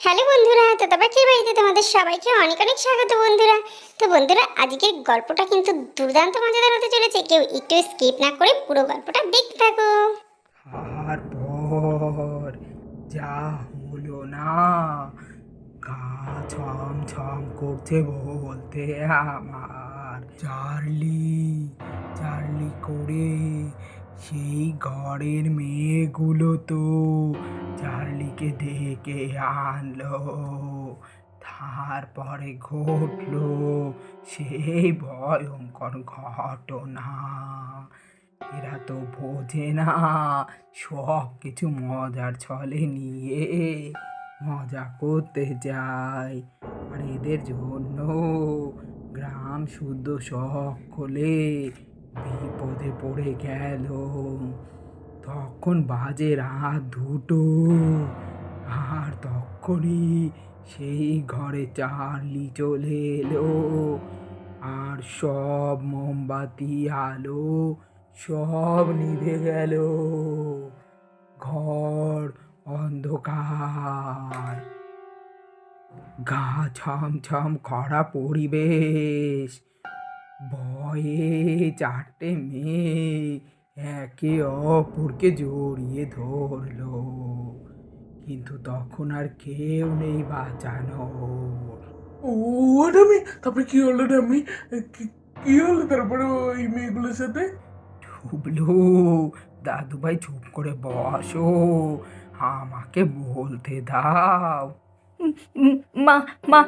Hello বন্ধুরা, তো তবাকের বাড়িতে তোমাদের সবাইকে অনেক অনেক স্বাগত বন্ধুরা। তো বন্ধুরা, আজকের গল্পটা কিন্তু দুর্দান্ত মজাদার হতে চলেছে। কেউ একটু স্কিপ না করে পুরো গল্পটা দেখতে থাকো। তারপর যা হলো না, গা ছম ছম করছে বলতে আমার। চার্লি চার্লি করে সেই ঘরের মেয়েগুলো তো চার্লিকে ডেকে আনলো। তারপরে ঘটলো সেই ভয়ঙ্কর ঘটনা। এরা তো বোঝে না, সব কিছু মজার ছলে নিয়ে মজা করতে যায়। আর এদের জন্য গ্রাম শুদ্ধ সকলে বিপদে পড়ে গেল। তখন বাজে রাত 2টো, আর তখনই সেই ঘরে চার্লি চলে এলো। আর সব মোমবাতি আলো সব নিভে গেল। ঘর অন্ধকার, গা ছমছম করা পরিবেশ। ভয়ে 4টে মেয়ে একে অপরকে জড়িয়ে ধরলো, কিন্তু তখন আর কেউ নেই বাঁচানোর। ও রামি, তারপরে কি হলো রামি? কি হলো তারপরে ওই মেয়েগুলোর সাথে? টুবলু, দাদুভাই চুপ করে বসো, আমাকে বলতে দাও। উম, উম, মা মা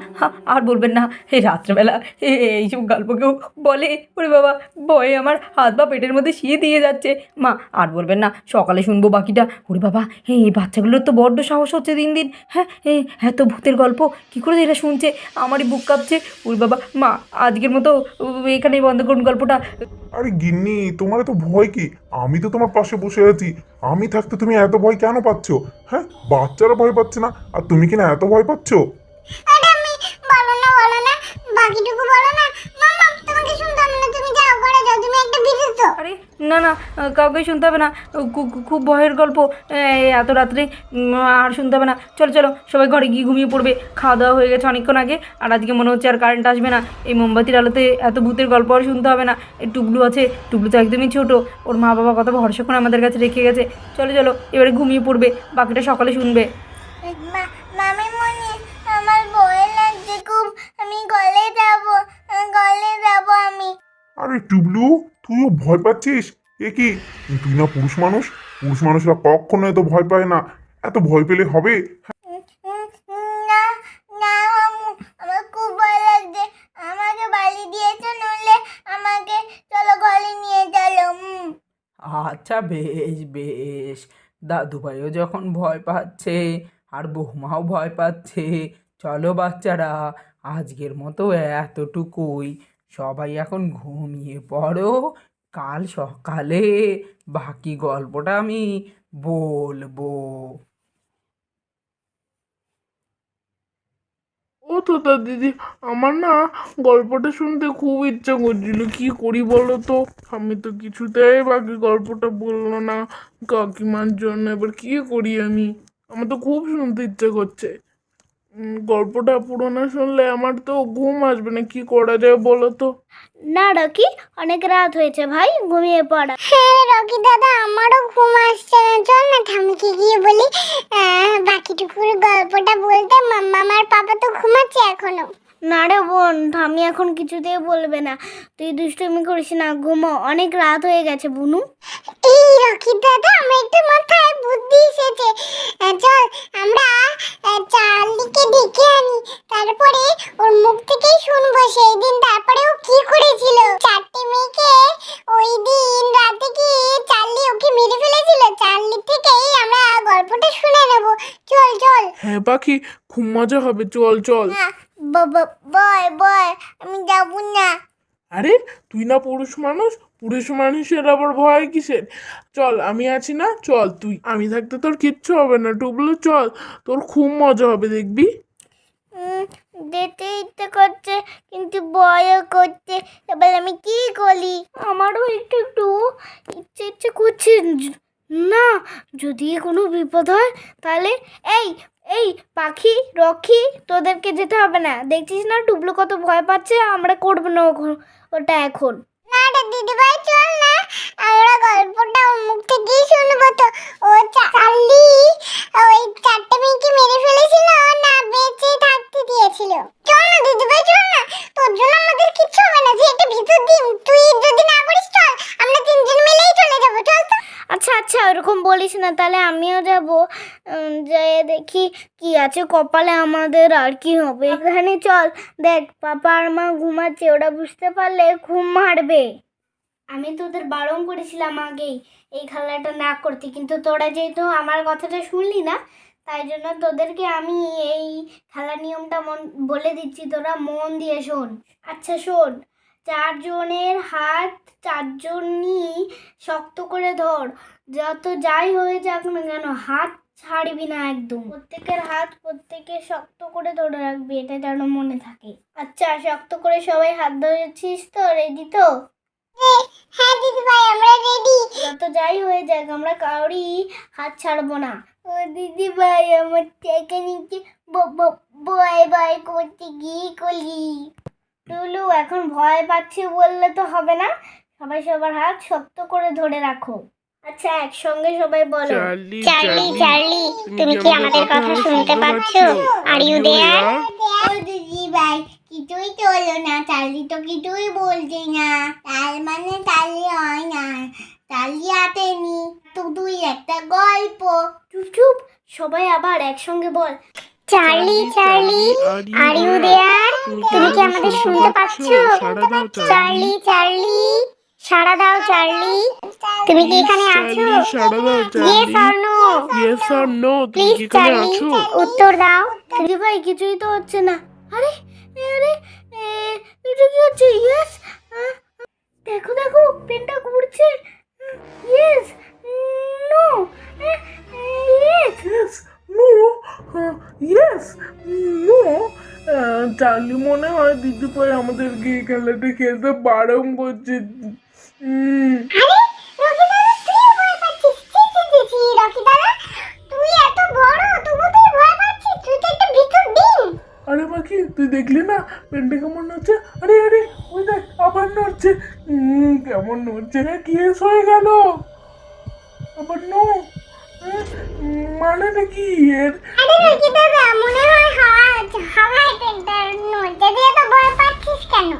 আর বলবেন না, এই রাত্রেবেলা এইসব গল্প কেউ বলে? ওরে বাবা, ভয়ে আমার হাত পা পেটের মধ্যে শিয়ে দিয়ে যাচ্ছে। মা আর বলবেন না, সকালে শুনবো বাকিটা। ওরে বাবা, এই বাচ্চাগুলোর তো বড্ড সাহস হচ্ছে দিন দিন। হ্যাঁ, এত ভূতের গল্প কী করে এরা শুনছে? আমারই বুক কাঁপছে। ওরে বাবা, মা আজকের মতো এখানেই বন্ধ করুন গল্পটা। আরে গিন্নি, তোমার এত ভয় কি? আমি তো তোমার পাশে বসে আছি। আমি থাকতে তুমি এত ভয় কেন পাচ্ছ? হ্যাঁ, বাচ্চারা ভয় পাচ্ছে না, আর তুমি কিনা এত ভয় পাচ্ছ? আরে আমি বলো না, বাকিটুকু বলো না। মাম্মা, তোমাকে শুনতে হবে না, তুমি যাও ঘরে যাও, তুমি একটা বিরক্ত। আরে না না, কাউকে শুনতে হবে না। খুব ভয়ের গল্প, এত রাত্রে আর শুনতে হবে না। চলো চলো, সবাই ঘরে গিয়ে ঘুমিয়ে পড়বে। খাওয়া দাওয়া হয়ে গেছে অনেকক্ষণ আগে, আর আজকে মনে হচ্ছে আর কারেন্ট আসবে না। এই মোমবাতির আলোতে এত ভূতের গল্প আর শুনতে হবে না। এই টুবলু আছে, টুবলু তো একদমই ছোটো, ওর মা বাবা কত ভরসা করে আমাদের কাছে রেখে গেছে। চলো চলো, এবারে ঘুমিয়ে পড়বে, বাকিটা সকালে শুনবে। মামি মনি, আমার ভয় লাগছে খুব। আমি গলে যাব আমি। আরে টুবলু, তুইও ভয় পাচ্ছিস? এ কি, তুই না পুরুষ মানুষ? পুরুষ মানুষরা কখনো এত ভয় পায় না। এত ভয় পেলে হবে? না না মামু, আমার খুব ভয় লাগছে। আমাকে বালি দিয়েছো, নইলে আমাকে চলো ঘরে নিয়ে চলো। আচ্ছা বেশ বেশ, দাদুভাইও যখন ভয় পাচ্ছে আর বৌমাও ভয় পাচ্ছে, চলো বাচ্চারা, আজকের মতো এতটুকুই। সবাই এখন ঘুমিয়ে পড়ো, কাল সকালে বাকি গল্পটা আমি বলবো। ও তোতা দিদি, আমার না গল্পটা শুনতে খুব ইচ্ছা করছিল। কি করি বলো তো? আমি তো কিছুতেই বাকি গল্পটা বললো না কাকিমার জন্য। এবার কি করি আমি? আমার তো খুব শুনতে ইচ্ছে করছে। গল্পটা পুরো না শুনলে আমার তো ঘুম আসবে না। কি করা যায় বলো তো? না রকি, অনেক রাত হয়েছে ভাই, ঘুমিয়ে পড়া। হ্যাঁ রকি দাদা, আমারও ঘুম আসছে না। চল না ঠামকে গিয়ে বলি বাকিটুকুর গল্পটা বলতে। মাম্মা আর পাপা তো ঘুমাচ্ছে এখনো। না রে বোন, ঠামি এখন কিছুতেই বলবে না। তুই দুষ্টুমি করিস না, ঘুমো, অনেক রাত হয়ে গেছে বুনু। এই রকি দাদা, আমার একটু মাথায় বুদ্ধি এসেছে। চল আমরা চার্লিকে ডেকে আনি, তারপরে ওর মুখ থেকেই শুনবো সেই দিন, তারপরে ও কি করেছিল। 4টে মেয়েকে ওই দিন রাতে কি চার্লি ওকে মেরে ফেলেছিল, চার্লি থেকেই আমরা গল্পটা শুনে নেব। চল চল। হ্যাঁ পাখি, খুব মজা হবে, চল চল। বয় বয়, আমি যাব না। আরে, তুই না পুরুষ মানুষ? পুরুষ মানুষের আবার ভয় কিসের? চল, আমি আছি না, চল তুই। আমি থাকতে তোর কিচ্ছু হবে না টুবলু, চল। তোর খুব মজা হবে দেখবি। উম, যেতে ইচ্ছে করছে, কিন্তু ভয়ও করছে। এবার আমি কি করি? আমারও একটু একটু ইচ্ছে ইচ্ছে করছে না, যদি কোনো বিপদ হয় তাহলে এই এই পাখি রকি, তোদেরকে যেতে হবে না। দেখছিস না টুবলু কত ভয় পাচ্ছে, আমরা করবো না ওটা এখন। না রে দিদি ভাই, চল না, আমরা গল্পটা ওর মুখ থেকেই শুনবো। তো ও চার্লি ওই চারটে মেয়েকে মেরে ফেলেছিল, না বেঁচে থাকতে দিয়েছিল। চল না দিদি ভাই, চল না, তোর জন্য আমাদের কিচ্ছু হবে না। যে একটা ভিতর দিন তুই যদি না করিস, চল আমরা তিনজন মিলেই চলে যাবো, চল তো। আচ্ছা আচ্ছা, ওরকম বলিস না, তাহলে আমিও যাব। যে দেখি কি আছে কপালে আমাদের, আর কি হবে। এখানে চল, দেখ পাপা আর মা ঘুমাচ্ছে, ওরা বুঝতে পারলে ঘুম মারবে। আমি তোদের বারণ করেছিলাম আগেই এই খেলাটা না করতে, কিন্তু তোরা যেহেতু আমার কথাটা শুনলি না, তাই জন্য তোদেরকে আমি এই খেলার নিয়মটা বলে দিচ্ছি, তোরা মন দিয়ে শোন। আচ্ছা শোন, চারজনের হাত চারজনই শক্ত করে ধর, যত যাই হয়ে যাক না কেন হাত ছাড়বি না একদম। প্রত্যেকের হাত প্রত্যেকের শক্ত করে ধরে রাখবি, এটা যেন মনে থাকে। আচ্ছা, শক্ত করে সবাই হাত ধরেছিস তো? রেডি তো? হ্যাঁ দিদি ভাই, আমরা রেডি। যত যাই হয়ে যাক আমরা কাউরি হাত ছাড়বো না। ও দিদি ভাই, আমার থেকে নিচে ভয় ভয় করতে গিয়ে কলি। টুলু, এখন ভয় পাচ্ছি বললে তো হবে না, সবাই সবার হাত শক্ত করে ধরে রাখো। আচ্ছা, একসঙ্গে সবাই বলো, চার্লি চার্লি, তুমি কি আমাদের কথা শুনতে পাচ্ছ? আর ইউ দেয়ার? ও দিদি ভাই, কিছুই তো হলো না, চার্লি তো কিছুই বলছে না, তার মানে চার্লি হয় না, চার্লি আসেনি, শুধুই একটা গল্প। চুপ চুপ, সবাই আবার একসঙ্গে বল, Charlie Charlie, are you there? তুমি কি আমাদের শুনতে পাচ্ছ? চার্লি চার্লি, সাড়া দাও চার্লি, তুমি কি এখানে আছো? Yes or no? Yes or no, তুমি প্লিজ কি এখানে চার্লি, আছো? উত্তর দাও। দিদি ভাই, কিছুই তো হচ্ছে না। আরে আরে, এটা কি হচ্ছে? ইয়েস, দেখো দেখো, পেনটা ঘুরছে। Yes, no, yes. Yes no, yes no. Charlie মনে হয় দিদি ভাই আমাদেরকে এই খেলাটা খেলতে বারণ করছে। আরে রকি দাদা, তুই ভয় পাচ্ছিস? রকি দাদা, তুই এত বড়, তবু তুই ভয় পাচ্ছিস? তুই তো একটা ভিতর ডিম। আরে বাকি, তুই দেখলি না পেনটা কেমন নড়ছে? আরে আরে, ওই দেখ আবার নড়ছে। কেমন নড়ছে রে, কেস হয়ে গেল আবার। নো মানে নাকি এর? আরে রকি দাদা, মনে হয় হাওয়ায় পেনটা নড়ছে, দিয়ে তো ভয় পাচ্ছিস কেন?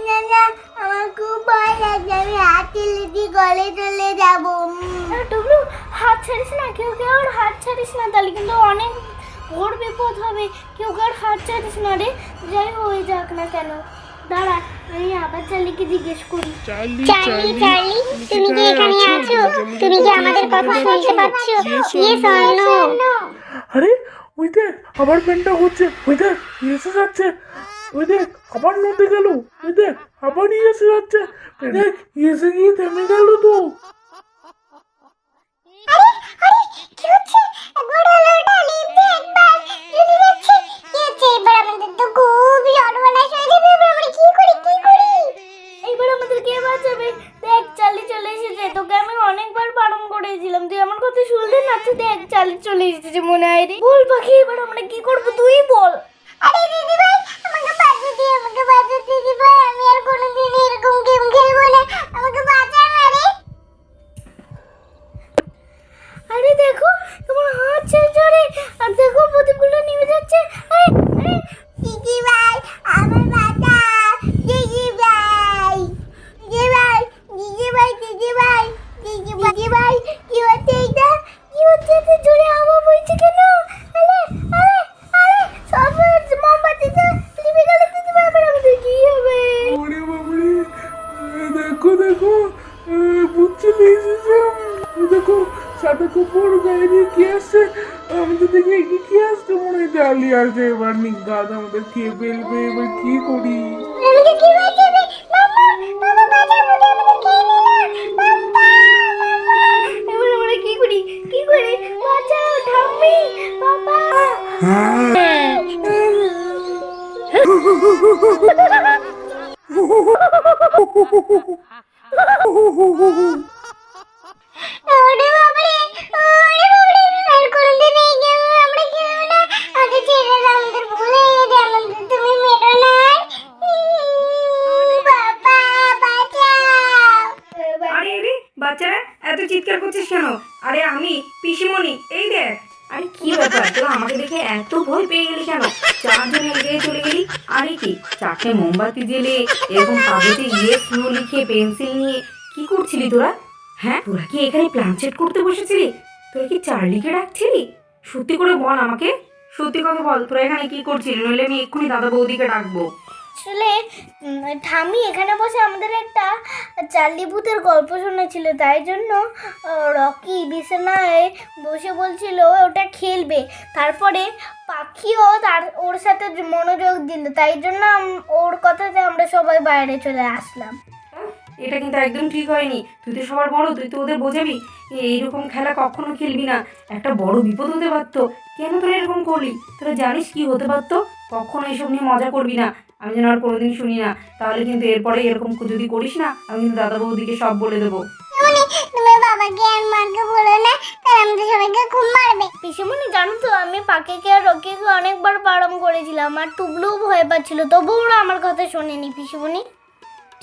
না না, আমার খুব ভয় লাগছে, আমি হাত তুলে গলে চলে যাবো। টুকরু, হাত ছাড়িস না, কেউ ওর হাত ছাড়িস না, তাহলে কিন্তু অনেক বড় বিপদ হবে। কেউ ওর হাত ছাড়িস না রে, যাই হয়ে যাক না কেন। দাঁড়া, আমি আবার চার্লিকে জিজ্ঞেস করি। চার্লি চার্লি চার্লি, তুমি কি এখানে আছো? তুমি কি আমাদের কথা শুনতে পাচ্ছ? Yes or no? আরে ওই দেখ, আবার পেনটা হচ্ছে, ওই দেখ এসে যাচ্ছে, ওই দেখ আবার নড়তে গেল, ওই দেখ আবার এসে যাচ্ছে, দেখ এসে গিয়ে থেমে গেল তো। আরে আরে, কি হচ্ছে? একবার হলো ওটা লিখতে, একবার যদি যাচ্ছে, কি হচ্ছে? এবার আমাদের তো খুব সর্বনাশ হয়ে যাবে। এবার আমরা কি করি? এইবার আমাদের কে বাঁচাবে? দেখ, চার্লি চলে এসেছে, তোকে আমি অনেকবার বারণ করেছিলাম, তুই আমার কথা শুনলি না। তুই দেখ, চার্লি চলে এসেছে মনে হয় রে। বল পাখি, এবার আমরা কি করবো, তুই বল। আরে দিদি ভাই, আমাকে বাঁচা দিদি ভাই, আমি আর কোনোদিন এরকম গেম খেলবো না, আমাকে বাঁচা না রে। আরে দেখো, তোমার হাত ছেড়ে, আর দেখো প্রদীপগুলো নিভে যাচ্ছে। আরে আরে, দিদি ভাই আমার বাঁচা, দিদি ভাই, দিদি ভাই, দিদি ভাই, দিদি ভাই, দিদি ভাই, কি হচ্ছে এটা? কি হচ্ছে? এত জোরে হাওয়া বইছে কেন? আরে আরে আরে, সব মোমবাতিটা নিভে গেল দিদি ভাই, এবার আমাদের কি হবে? ওরে বাবারে, দেখো দেখো, বুঝতে এসেছে, দেখো সাদা কাপড় গায়ে দিয়ে কি আসছে, আমাদের দিকে এগিয়ে কি আসছে, মনে হয় চার্লি আসছে, এবার নিগাদ আমাদের খেয়ে ফেলবে, এবার কি করি? আমাদের কি বাঁচাবে? মাম্মা, বাবা বাঁচাও, আমাদের খেয়ে নিল। মাম্মা, এবার আমরা কি করি? বাঁচাও, ঠাম্মি, বাবা। ওরে চিৎকার করছিস কেন? আরে আমি পিসিমণি, এই দেখ। আরে কি ব্যাপার, তোরা আমাকে দেখে এত ভয় পেয়ে গেলি কেন? চারজন এগিয়ে চলে গেলি। আরে কি, চারটে মোমবাতি জ্বেলে এরকম কাগজে ইয়েস নো লিখে পেন্সিল নিয়ে কি করছিলি তোরা? হ্যাঁ, তোরা কি এখানে প্ল্যানচেট করতে বসেছিলি? তোরা কি চার্লিকে ডাকছিলি? সত্যি করে বল আমাকে, সত্যি কথা বল, তোরা এখানে কি করছিলি? নইলে আমি এক্ষুনি দাদা বৌদিকে ডাকবো। আসলে ঠামি এখানে বসে আমাদের একটা চার্লি ভূতের গল্প শোনাচ্ছিল, তাই জন্য রকি বিছানায় বসে বলছিল ওটা খেলবে। তারপরে পাখিও ওর সাথে মনোযোগ দিল, তাই জন্য ওর কথাতে আমরা সবাই বাইরে চলে আসলাম। এটা কিন্তু একদম ঠিক হয়নি। তুই তো সবার বড়, তুই তো ওদের বোঝাবি। এইরকম খেলা কখনো খেলবি না, একটা বড় বিপদ হতে পারতো। কেন তোরা এরকম করলি? তোরা জানিস কি হতে পারতো? কখনো এইসব নিয়ে মজা করবি না, আমি যেন আর কোনোদিন শুনি না। তাহলে কিন্তু এরপরে এরকম যদি করিস না, আমি কিন্তু দাদা বৌদিকে সব বলে দেবো। তুমি বাবাকে আর মাকে বলো না, তাহলে আমাদের সবাইকে খুব মারবে। পিসিমণি জানো তো, আমি পাখিকে আর রকিকে অনেকবার বারণ করেছিলাম, আর টুবলুও ভয় পাচ্ছিল, তবুও ওরা আমার কথা শোনেনি। পিসিমণি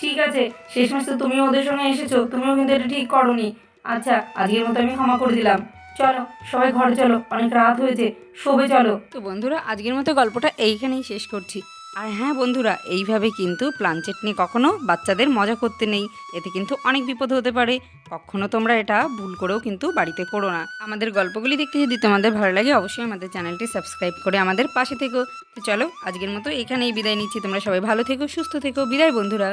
ঠিক আছে, শেষমেশ তো তুমিও ওদের সঙ্গে এসেছো, তুমিও কিন্তু এটা ঠিক করোনি। আচ্ছা, আজকের মতো আমি ক্ষমা করে দিলাম। চলো সবাই ঘরে চলো, অনেক রাত হয়েছে, শোবে চলো। তো বন্ধুরা, আজকের মতো গল্পটা এইখানেই শেষ করছি। আর হ্যাঁ বন্ধুরা, এইভাবে কিন্তু প্ল্যানচেট নিয়ে কখনো বাচ্চাদের মজা করতে নেই, এতে কিন্তু অনেক বিপদ হতে পারে। কখনো তোমরা এটা ভুল করেও কিন্তু বাড়িতে করো না। আমাদের গল্পগুলি দেখতে যদি তোমাদের ভালো লাগে, অবশ্যই আমাদের চ্যানেলটি সাবস্ক্রাইব করে আমাদের পাশে থেকো। তো চলো আজকের মতো এখানেই বিদায় নিচ্ছি। তোমরা সবাই ভালো থেকো, সুস্থ থেকো, বিদায় বন্ধুরা।